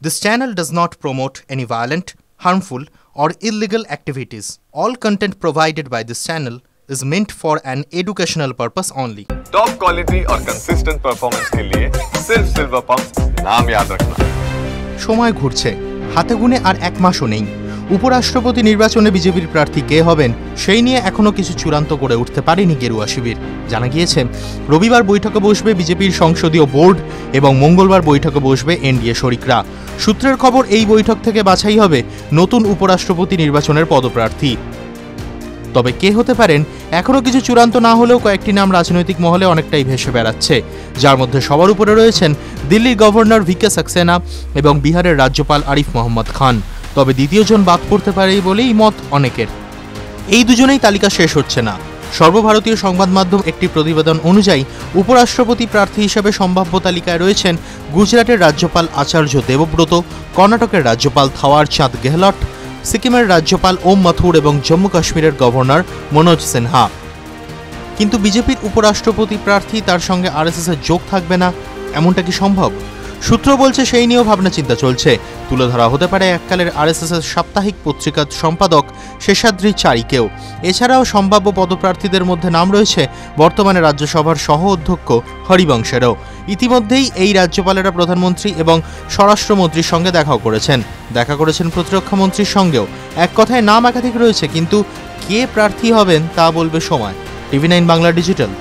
This channel does not promote any violent, harmful, or illegal activities. All content provided by this channel is meant for an educational purpose only. Top quality और consistent performance के लिए सिर्फ silver pump नाम याद रखना। সময় ঘুরছে, হাতে গুনে আর এক মাসও নেই। উপরাষ্ট্রপতি নির্বাচনে বিজেপির প্রার্থী কে হবেন সেই নিয়ে এখনো কিছু চূড়ান্ত করে উঠতে পারেনি গেরুয়া শিবির। জানা গিয়েছে রবিবার বৈঠকে বসবে বিজেপির সংসদীয় বোর্ড এবং মঙ্গলবার বৈঠকে বসবে এনডিএ শরিকরা। সূত্রের খবর এই বৈঠক থেকে বাছাই হবে নতুন উপরাষ্ট্রপতি নির্বাচনের পদপ্রার্থী। তবে কে হতে পারেন এখনও কিছু চূড়ান্ত না হলেও কয়েকটি নাম রাজনৈতিক মহলে অনেকটাই ভেসে বেড়াচ্ছে, যার মধ্যে সবার উপরে রয়েছেন দিল্লির গভর্নর ভিকে সাক্সেনা এবং বিহারের রাজ্যপাল আরিফ মোহাম্মদ খান। তবে দ্বিতীয়জন বাদ পড়তে পারে বলেই মত অনেকের। এই দুজনেই তালিকা শেষ হচ্ছে না। সর্বভারতীয় সংবাদ মাধ্যম একটি প্রতিবেদন অনুযায়ী উপরাষ্ট্রপতি প্রার্থী হিসেবে সম্ভাব্য তালিকায় রয়েছেন গুজরাটের রাজ্যপাল আচার্য দেবব্রত, কর্ণাটকের রাজ্যপাল থাওয়ার চাঁদ গেহলট, সিকিমের রাজ্যপাল ওম মাথুর এবং জম্মু কাশ্মীরের গভর্নর মনোজ সিনহা। কিন্তু বিজেপির উপরাষ্ট্রপতি প্রার্থী তার সঙ্গে আরএসএসের যোগ থাকবে না, এমনটা কি সম্ভব? সূত্র বলছে সেই নিয়েও ভাবনা চিন্তা চলছে। তুলে ধরা হতে পারে এককালের আরএসএসের সাপ্তাহিক পত্রিকার সম্পাদক শেষাদ্রি চারিকেও। এছাড়াও সম্ভাব্য পদপ্রার্থীদের মধ্যে নাম রয়েছে বর্তমানে রাজ্যসভার সহ অধ্যক্ষ হরিবংশেরও। ইতিমধ্যেই এই রাজ্যপালেরা প্রধানমন্ত্রী এবং স্বরাষ্ট্রমন্ত্রীর সঙ্গে দেখা করেছেন প্রতিরক্ষা মন্ত্রীর সঙ্গেও। এক কথায় নাম একাধিক রয়েছে, কিন্তু কে প্রার্থী হবেন তা বলবে সময়। টিভি9 বাংলা ডিজিটাল।